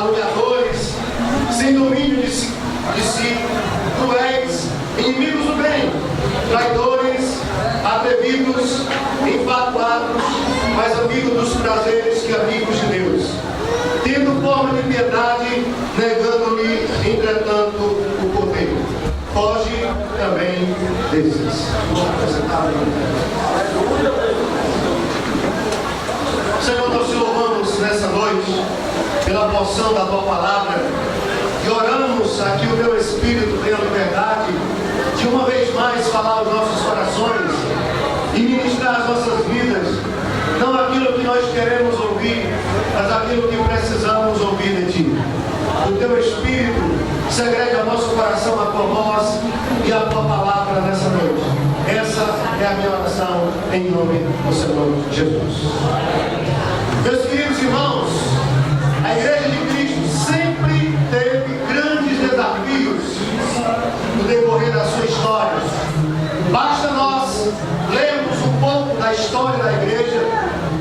caluniadores, sem domínio de si, cruéis, inimigos do bem, traidores, atrevidos, enfatuados, mais amigos dos prazeres que amigos de Deus, tendo forma de piedade, negando-lhe, entretanto, o poder. Foge também desses. Senhor, nós te louvamos nessa noite pela porção da tua palavra e oramos a que o teu Espírito tenha liberdade de uma vez mais falar aos nossos corações e ministrar as nossas vidas, não aquilo que nós queremos ouvir, mas aquilo que precisamos ouvir de ti. O teu Espírito segrede ao nosso coração a tua voz e a tua palavra nessa noite. Essa é a minha oração em nome do Senhor Jesus. Meus queridos irmãos, a Igreja de Cristo sempre teve grandes desafios no decorrer da sua história. Basta nós lermos um pouco da história da Igreja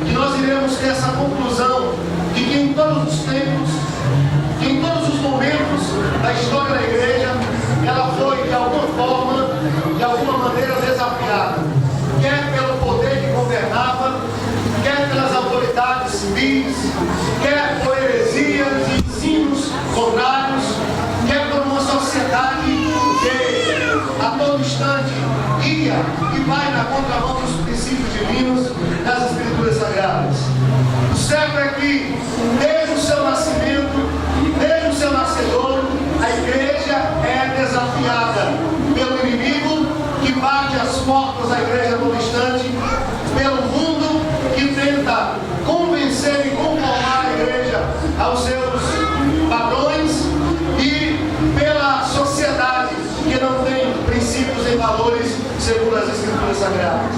que nós iremos ter essa conclusão de que em todos os tempos, que em todos os momentos da história da Igreja, ela foi de alguma forma, de alguma maneira desafiada, quer pelo poder que governava, quer pelas autoridades civis, quer por heresias e ensinos contrários, quer por uma sociedade que a todo instante ia e vai na contramão dos princípios divinos das Escrituras Sagradas. O certo é que, desde o seu nascimento, desde o seu nascedor, a Igreja é desafiada pelo inimigo que bate as portas da Igreja protestante, pelo mundo que tenta convencer e conformar a Igreja aos seus padrões e pela sociedade que não tem princípios e valores segundo as Escrituras Sagradas.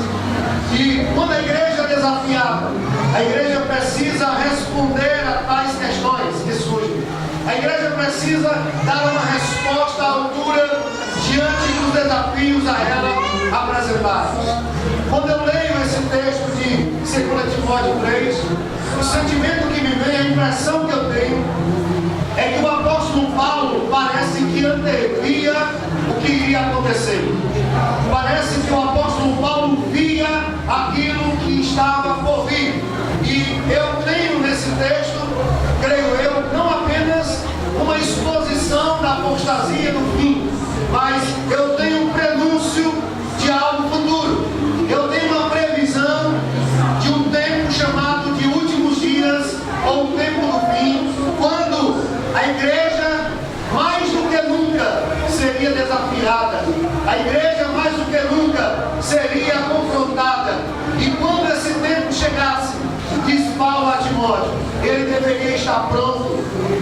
E quando a Igreja é desafiada, a Igreja precisa responder a tais questões que surgem. A Igreja precisa dar uma resposta à altura diante dos desafios a ela apresentados. Quando eu leio esse texto de 2 Timóteo 3, o sentimento que me vem, a impressão que eu tenho, é que o apóstolo Paulo parece que antevia o que iria acontecer. Parece que o apóstolo Paulo via aquilo que estava por vir. E eu tenho nesse texto, creio eu, não apenas uma exposição da apostasia no fim, mas eu tenho um prenúncio de algo futuro. Eu tenho uma previsão de um tempo chamado de últimos dias, ou o tempo do fim, quando a Igreja, mais do que nunca, seria desafiada. A Igreja, mais do que nunca, seria confrontada. E quando esse tempo chegasse, diz Paulo a Timóteo, ele deveria estar pronto.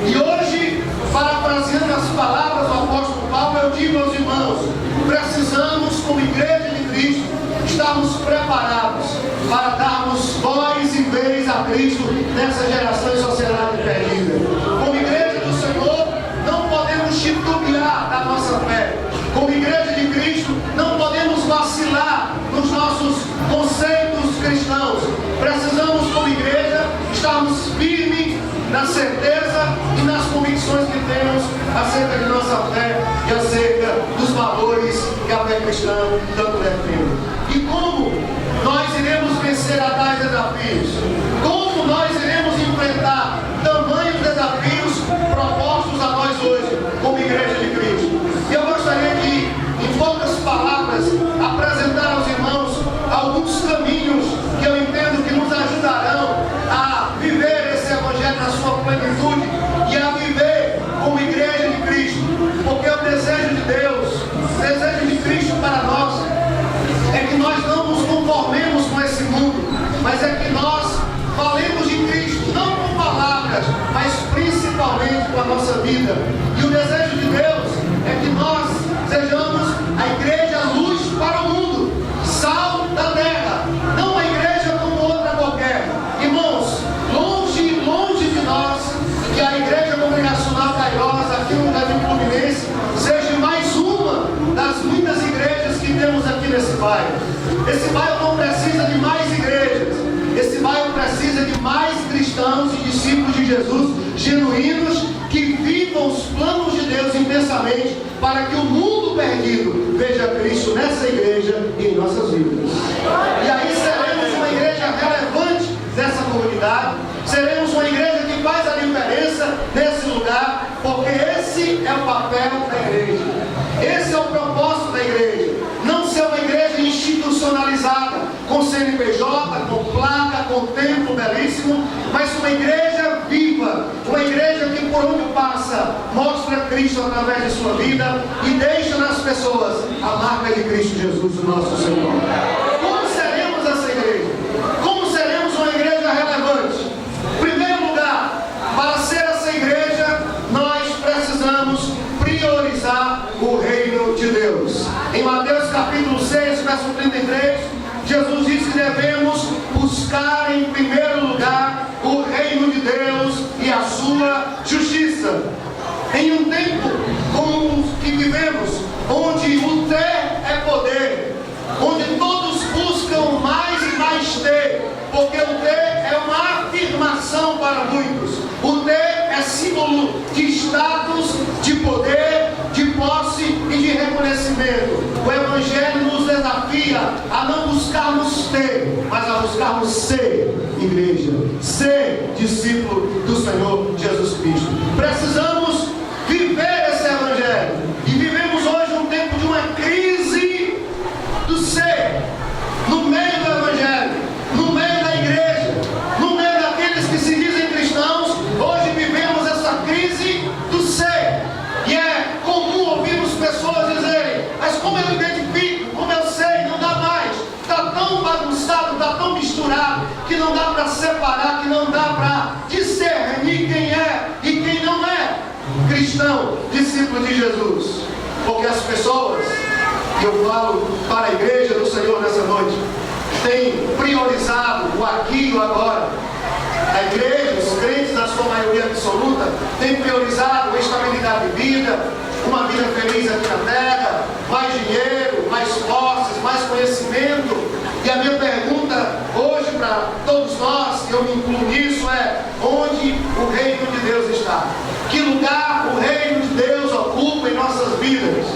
E hoje, parafraseando as palavras do apóstolo Paulo, eu digo aos irmãos, precisamos, como Igreja de Cristo, estarmos preparados para darmos voz e vez a Cristo nessa geração e sociedade perdida. Como Igreja do Senhor, não podemos titubear da nossa fé. Como Igreja de Cristo, não podemos vacilar nos nossos conceitos cristãos. Precisamos, como Igreja, estarmos firmes na certeza e nas convicções que temos acerca de nossa fé e acerca dos valores que a fé cristã tanto defende. E como nós iremos vencer a tais desafios? Como nós iremos enfrentar tamanhos desafios propostos a nós hoje, como Igreja de Cristo? E eu gostaria de, em poucas palavras, apresentar aos irmãos alguns caminhos que eu entendo que nos ajudarão a viver esse Evangelho na sua plenitude e a viver como Igreja de Cristo. Porque o desejo de Deus, o desejo de Cristo para nós, é que nós não nos conformemos com esse mundo, mas é que nós falemos de Cristo, não com palavras, mas principalmente com a nossa vida. E o desejo de Deus é que nós sejamos a Igreja luz para o mundo, sal da terra, não a igreja como outra qualquer. Irmãos, longe de nós que a Igreja Congregacional Caiosa, aqui no Jardim Fluminense, seja mais uma das muitas igrejas que temos aqui nesse bairro. Esse bairro não precisa de mais igrejas. Esse bairro precisa de mais cristãos e discípulos de Jesus genuínos, que vivam os planos de Deus intensamente, para que o mundo perdido veja Cristo nessa igreja e em nossas vidas. E aí seremos uma igreja relevante nessa comunidade, seremos uma igreja que faz a diferença nesse lugar, porque esse é o papel da igreja, esse é o propósito da igreja. Não ser uma igreja institucionalizada, com CNPJ, com placa, com templo belíssimo, mas uma igreja viva, uma igreja que por onde passa, mostra Cristo através de sua vida e deixa nas pessoas a marca de Cristo Jesus, o nosso Senhor. Como seremos essa igreja? Como seremos uma igreja relevante? Em primeiro lugar, para ser essa igreja, nós precisamos priorizar o reino de Deus. Em Mateus capítulo 6, verso 33, Jesus diz que devemos buscar em primeiro lugar o reino de Deus e a sua justiça. Em um tempo como o que vivemos, onde o ter é poder, onde todos buscam mais e mais ter, porque o ter é uma afirmação para muitos. O ter é símbolo de status, de poder, de posse e de reconhecimento. O Evangelho nos desafia a não buscarmos ter, mas a buscarmos ser igreja, ser discípulo do Senhor Jesus Cristo. Precisamos viver esse Evangelho. E vivemos hoje um tempo de uma crise do ser, no meio do Evangelho, no meio da igreja, no meio daqueles que se dizem cristãos. Hoje vivemos essa crise do ser. E é comum ouvirmos pessoas dizerem: mas como eu identifico, como eu sei, não dá mais. Está tão bagunçado, está tão misturado, que não dá para separar, que não dá para discernir quem é e quem não é cristão, discípulo de Jesus. Porque as pessoas, e eu falo para a igreja do Senhor nessa noite, têm priorizado o aqui e o agora. A igreja, os crentes na sua maioria absoluta, têm priorizado a estabilidade de vida, uma vida feliz aqui na terra, mais dinheiro, mais posses, mais conhecimento. E a minha pergunta hoje para todos nós, e eu me incluo nisso, é: onde o reino de Deus está? Que lugar o reino de Deus ocupa em nossas vidas?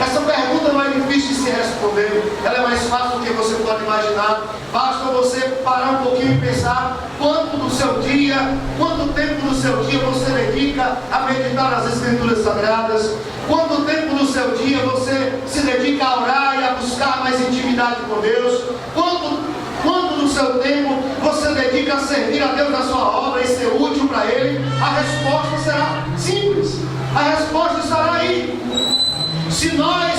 Essa pergunta não é difícil de se responder, ela é mais fácil do que você pode imaginar. Basta você parar um pouquinho e pensar quanto do seu dia, quanto tempo do seu dia você dedica a meditar nas Escrituras Sagradas, quanto tempo do seu dia você se dedica a orar e a buscar mais intimidade com Deus, quanto do seu tempo você dedica a servir a Deus na sua obra e ser útil para Ele. A resposta será simples, a resposta estará aí. Se nós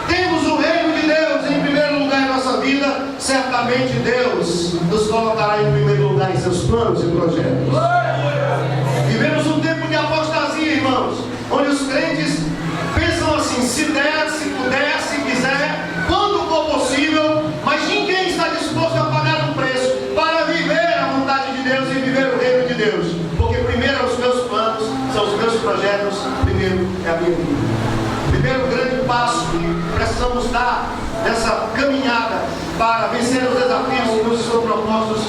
temos o reino de Deus em primeiro lugar em nossa vida, certamente Deus nos colocará em primeiro lugar em seus planos e projetos. Vivemos um tempo de apostasia, irmãos, onde os crentes pensam assim: se der, se puder, se quiser, quando for possível, mas ninguém está disposto a pagar um preço para viver a vontade de Deus e viver o reino de Deus. Porque primeiro são os meus planos, são os meus projetos, primeiro é a minha vida. Primeiro grande passo que precisamos dar nessa caminhada para vencer os desafios que nos são propostos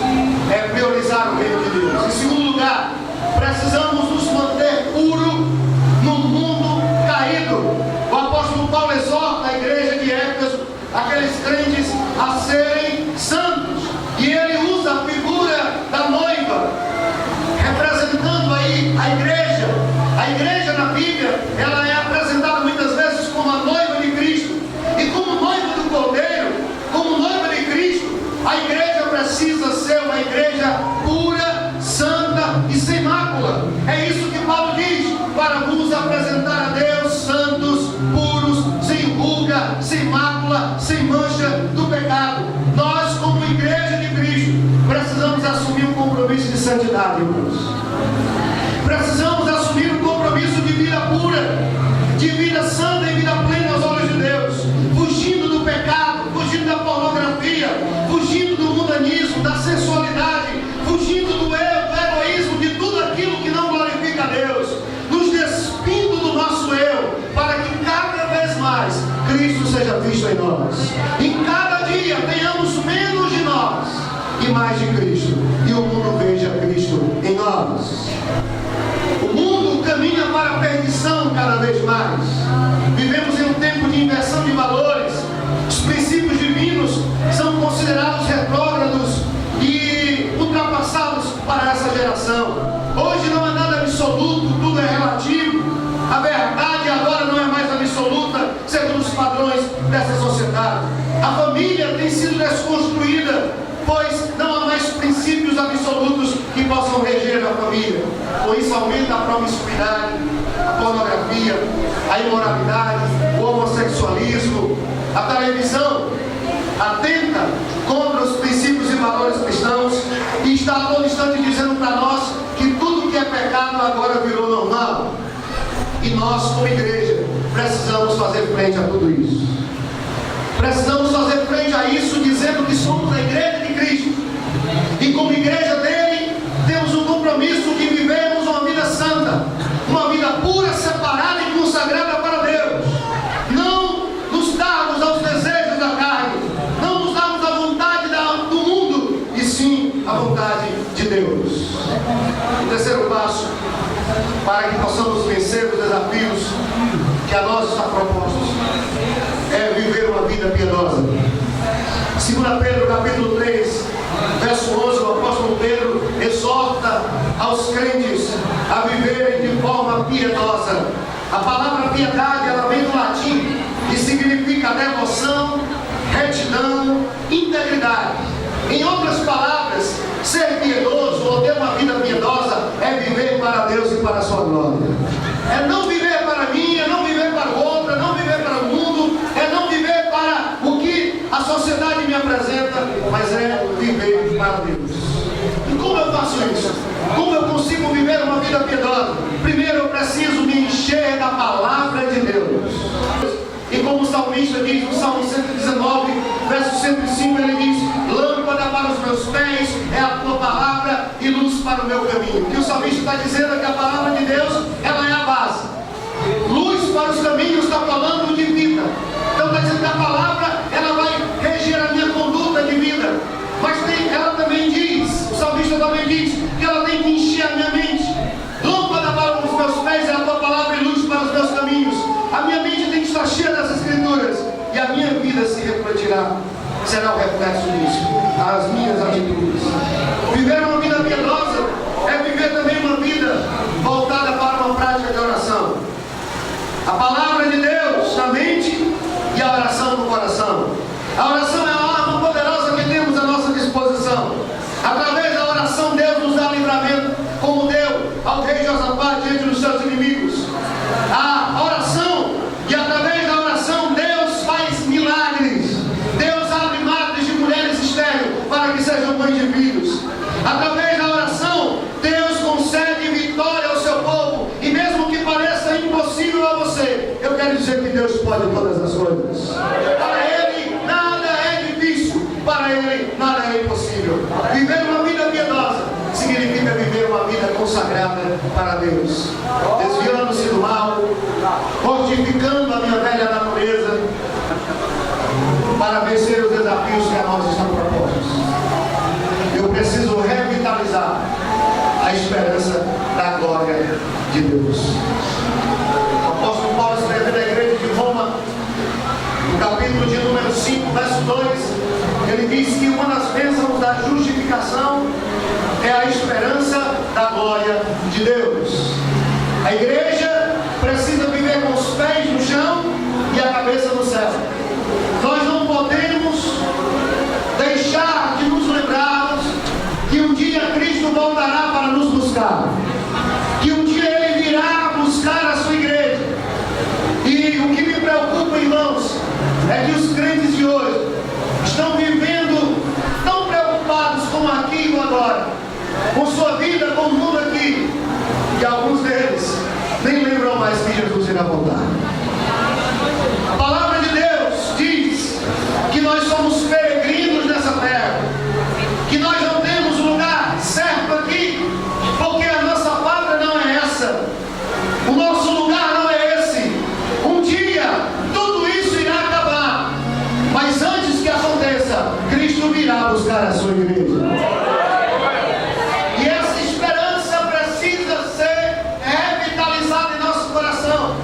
é priorizar o reino de Deus. Em segundo lugar, precisamos nos manter puros no mundo caído. O apóstolo Paulo exorta a igreja de Éfeso, aqueles crentes, a serem santos. E ele usa a figura da noiva, representando aí a igreja. A igreja na Bíblia, ela é apresentada muitas vezes como a noiva de Cristo. E como noiva do Cordeiro, como noiva de Cristo, a igreja precisa ser uma igreja pura, santa e sem mácula. É isso que Paulo diz: para vos apresentar a Deus santos, puros, sem ruga, sem mácula, sem mancha do pecado. Nós, como igreja de Cristo, precisamos assumir um compromisso de santidade, irmãos. Precisamos assumir um compromisso de vida pura, de vida santa e vida plena aos olhos de Deus, fugindo do pecado, fugindo da pornografia, fugindo do mundanismo, da sensualidade, fugindo do eu, do egoísmo, de tudo aquilo que não glorifica a Deus, nos despindo do nosso eu, para que cada vez mais Cristo seja visto em nós. Em cada dia tenhamos menos de nós e mais de Cristo, e o mundo veja Cristo em nós. O mais. Vivemos em um tempo de inversão de valores. Os princípios divinos são considerados retrógrados e ultrapassados para essa geração. Hoje não há nada absoluto, tudo é relativo. A verdade agora não é mais absoluta, segundo os padrões dessa sociedade. A família tem sido desconstruída, pois não há mais princípios absolutos que possam reger a família. Com isso aumenta a promiscuidade, a pornografia, a imoralidade, o homossexualismo. A televisão atenta contra os princípios e valores cristãos e está a todo instante dizendo para nós que tudo que é pecado agora virou normal. E nós, como igreja, precisamos fazer frente a tudo isso. Precisamos fazer frente a isso dizendo que somos a igreja de Cristo. E como igreja dele, temos um compromisso de vivermos uma vida santa, uma vida pura, separada e consagrada para Deus. Não nos darmos aos desejos da carne, não nos darmos à vontade do mundo, e sim à vontade de Deus. O terceiro passo, para que possamos vencer os desafios que a nós está propostos, é viver uma vida piedosa. 2 Pedro capítulo 3, verso 11, o apóstolo Pedro exorta aos crentes a viverem de forma piedosa. A palavra piedade, ela vem do latim e significa devoção, retidão, integridade. Em outras palavras, ser piedoso ou ter uma vida piedosa é viver para Deus e para a sua glória. É não viver para mim, é não viver para o outro, é não viver para o mundo, é não viver para o que a sociedade me apresenta, mas é viver para Deus. E como eu faço isso? Como eu consigo viver uma vida piedosa? Primeiro eu preciso me encher da palavra de Deus. E como o salmista diz no Salmo 119, verso 105, ele diz: lâmpada para os meus pés é a tua palavra e luz para o meu caminho. O que o salmista está dizendo é que a palavra de Deus, ela é a base. Luz para os caminhos está falando de vida. Então está dizendo que a palavra, ela vai reger a minha conduta de vida. Mas ela também diz, o salmista também diz, que ela tem que encher a minha mente. Lâmpada para os meus pés é a tua palavra e luz para os meus caminhos. A minha mente tem que estar cheia das escrituras e a minha vida se refletirá, será o reflexo disso, as minhas atitudes. Viver uma vida piedosa é viver também uma vida voltada para uma prática de oração. A palavra de Deus na mente e a oração no coração. A oração é a arma poderosa que temos à nossa disposição. Através da oração, Deus nos dá livramento, como deu ao rei Josafá diante dos seus inimigos. A oração, e através da oração, Deus faz milagres. Deus abre matas de mulheres estéreis para que sejam mães de filhos. Através da oração, Deus concede vitória ao seu povo. E mesmo que pareça impossível a você, eu quero dizer que Deus pode todas as coisas. Para Ele nada é difícil, para Ele nada é impossível. Viver uma vida piedosa significa viver uma vida consagrada para Deus, desviando-se do mal, fortificando a minha velha natureza para vencer os desafios que a nós estão propostos. Eu preciso revitalizar a esperança da glória de Deus. O apóstolo Paulo escreveu na igreja de Roma, no capítulo de número 5, verso 2, ele diz que uma das bênçãos da justificação é a esperança da glória de Deus. A igreja precisa viver com os pés no chão e a cabeça no céu. Nós não podemos deixar de nos lembrarmos que um dia Cristo voltará para nos buscar, que um dia Ele virá buscar a sua igreja. E o que me preocupa, irmãos, é que os crentes de hoje estão vivendo tão preocupados com aqui e agora, com sua vida, com o mundo aqui, que alguns deles nem lembram mais que Jesus irá voltar. A palavra de Deus diz que nós somos peregrinos nessa terra, que nós não temos lugar certo aqui, porque a nossa pátria não é essa, o nosso lugar não é esse. Um dia tudo isso irá acabar, mas antes que aconteça, Cristo virá buscar a sua igreja. E essa esperança precisa ser revitalizada em nosso coração.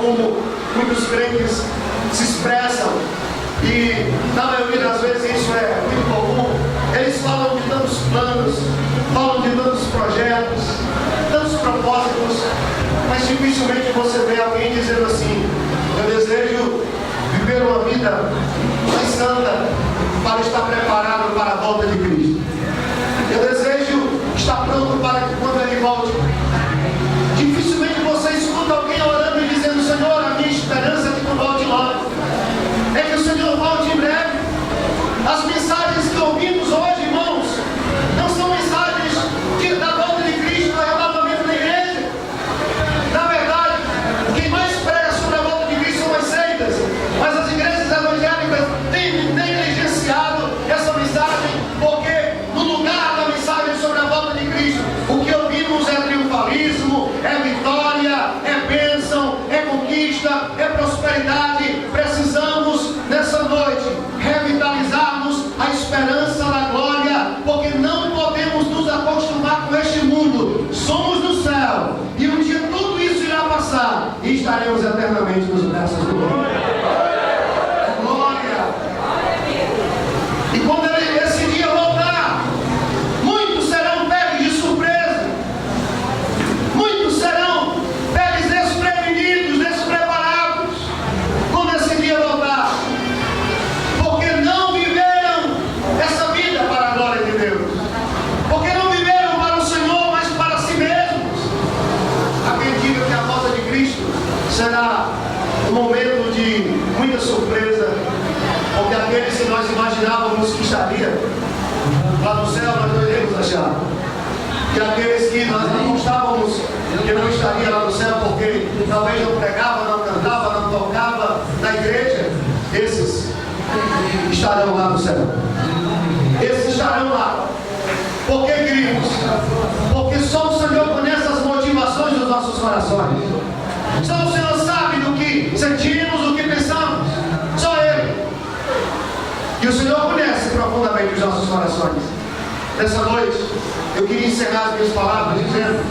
como muitos crentes se expressam, e na maioria das vezes isso é muito comum. Eles falam de tantos planos, falam de tantos projetos, tantos propósitos, mas dificilmente você vê alguém dizendo assim: eu desejo viver uma vida mais santa para estar preparado para a volta de Cristo. Eu desejo estar pronto para que quando Ele volte. Dificilmente você escuta alguém orando e dizendo: Senhor, a minha esperança é que Tu volte logo, é que o Senhor volte em breve. As mensagens que ouvimos hoje, irmãos, não são mensagens da volta de Cristo, do arrebatamento da igreja. Na verdade, quem mais prega sobre a volta de Cristo são as seitas, mas as igrejas evangélicas têm negligenciado essa mensagem, porque no lugar da mensagem sobre a volta de Cristo, o que ouvimos é triunfalismo, é vitória, é bênção, é conquista, é prosperidade. Precisamos nessa noite revitalizarmos a esperança da glória, porque não podemos nos acostumar com este mundo. Somos do céu, e um dia tudo isso irá passar e estaremos eternamente nos braços do Pai. Glória! E quando esse dia voltar, muitos serão pegos de surpresa, muitos serão pegos desprevenidos, despreparados, quando esse dia voltar, porque não viveram essa vida para a glória de Deus, porque não viveram para o Senhor, mas para si mesmos. Acredito que a volta de Cristo será um momento de muita surpresa, porque aqueles que nós imaginávamos que estaria lá no céu, nós não iremos achar. E aqueles que nós apostávamos que não estaria lá no céu, porque talvez não pregava, não cantava, não tocava na igreja, esses estarão lá no céu. Esses estarão lá. Por que, queridos? Porque só o Senhor conhece as motivações dos nossos corações. Só o Senhor sabe do que sentimos, do que pensamos. Só Ele. E o Senhor conhece profundamente os nossos corações. Nessa noite, eu queria encerrar as minhas palavras dizendo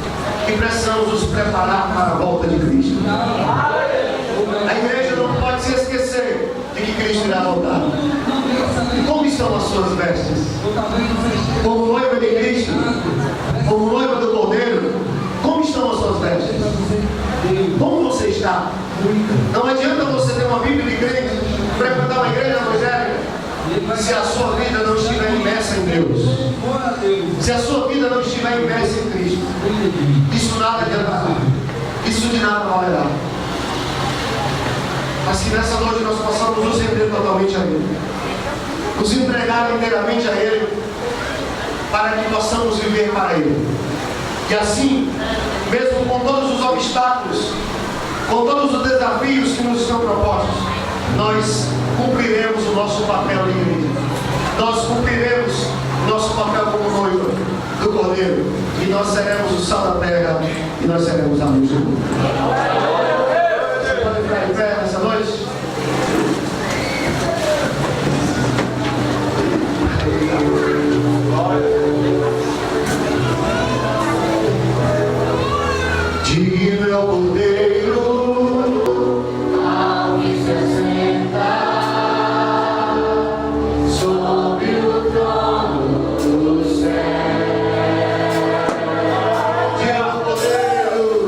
que precisamos nos preparar para a volta de Cristo. A igreja não pode se esquecer de que Cristo irá voltar. Como estão as suas vestes? Como noiva de Cristo? Como noiva do Cordeiro? Como estão as suas vestes? Como você está? Não adianta você ter uma Bíblia de crente, frequentar uma igreja evangélica, se a sua vida não estiver imersa em Deus. Se a sua vida não estiver imersa em Cristo, isso nada adiantará. Isso de nada valerá. Mas que nessa noite nós possamos nos render totalmente a Ele, nos entregar inteiramente a Ele, para que possamos viver para Ele. E assim, mesmo com todos os obstáculos, com todos os desafios que nos são propostos, nós cumpriremos o nosso papel de igreja. Nós cumpriremos o nosso papel como noiva do Cordeiro. E nós seremos o sal da terra, e nós seremos a luz do mundo. Você pode ficar em pé nessa noite? Digno é o Cordeiro ao que se assenta sobre o trono do céu. Digno é o Cordeiro.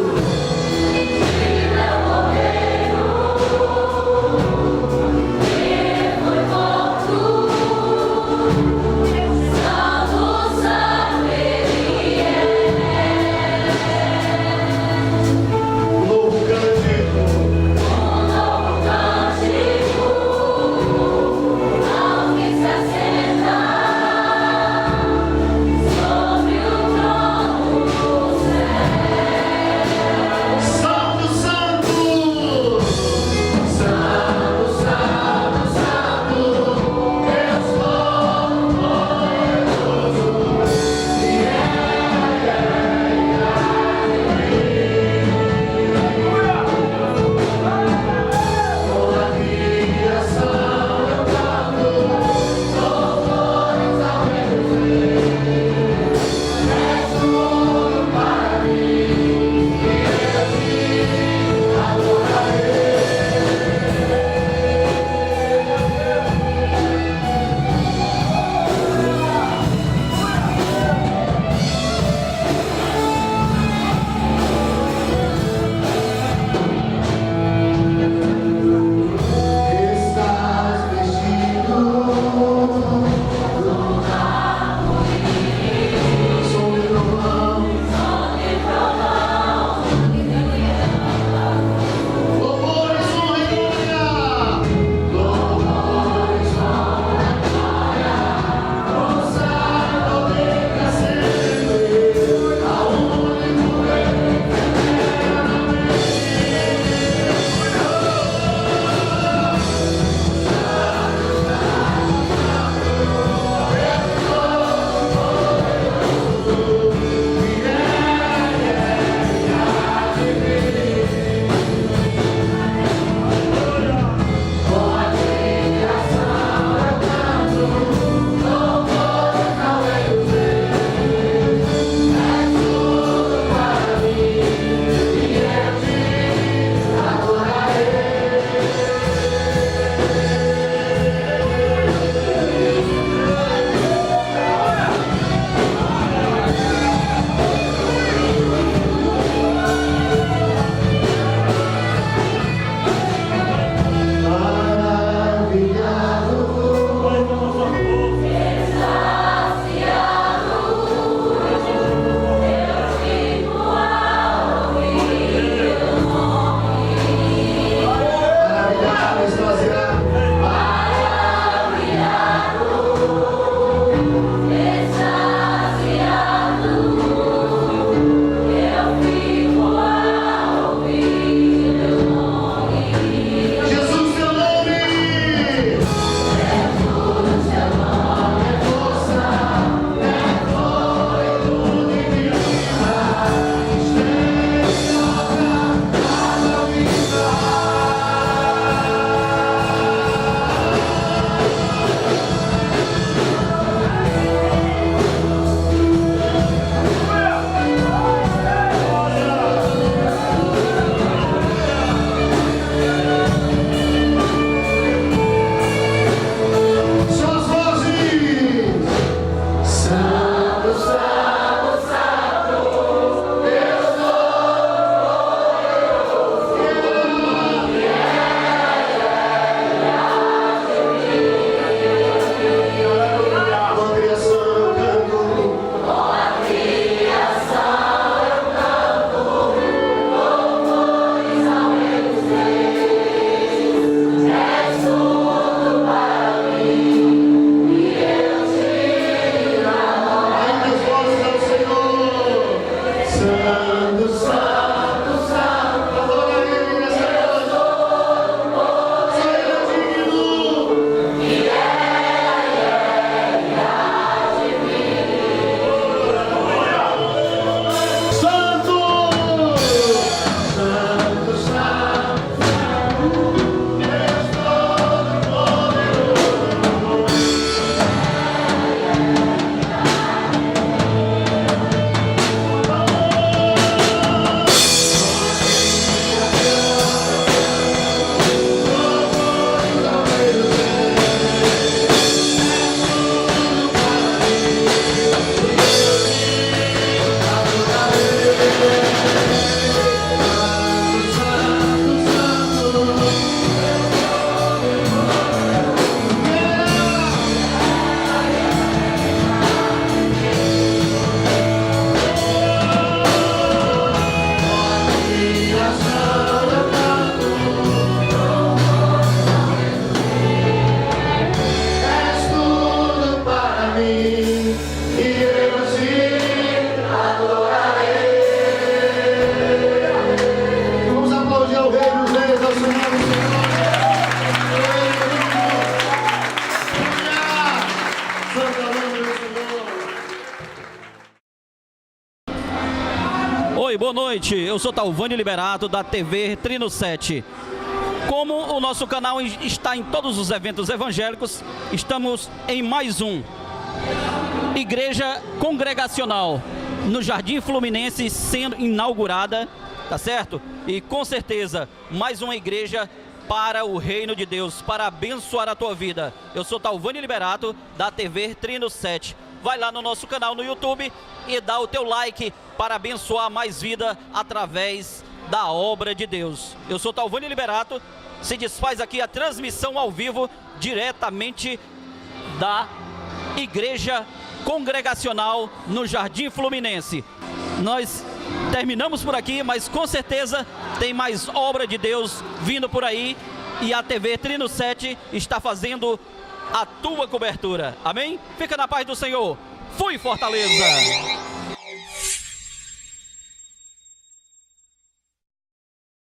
Oi, boa noite. Eu sou Talvani Liberato, da TV Trino 7. Como o nosso canal está em todos os eventos evangélicos, estamos em mais um Igreja Congregacional no Jardim Fluminense sendo inaugurada, tá certo? E com certeza mais uma igreja para o reino de Deus, para abençoar a tua vida. Eu sou Talvani Liberato, da TV Trino 7. Vai lá no nosso canal no YouTube e dá o teu like para abençoar mais vida através da obra de Deus. Eu sou Talvani Liberato, se desfaz aqui a transmissão ao vivo diretamente da Igreja Congregacional no Jardim Fluminense. Nós terminamos por aqui, mas com certeza tem mais obra de Deus vindo por aí e a TV Trino 7 está fazendo a tua cobertura. Amém? Fica na paz do Senhor. Fui, Fortaleza!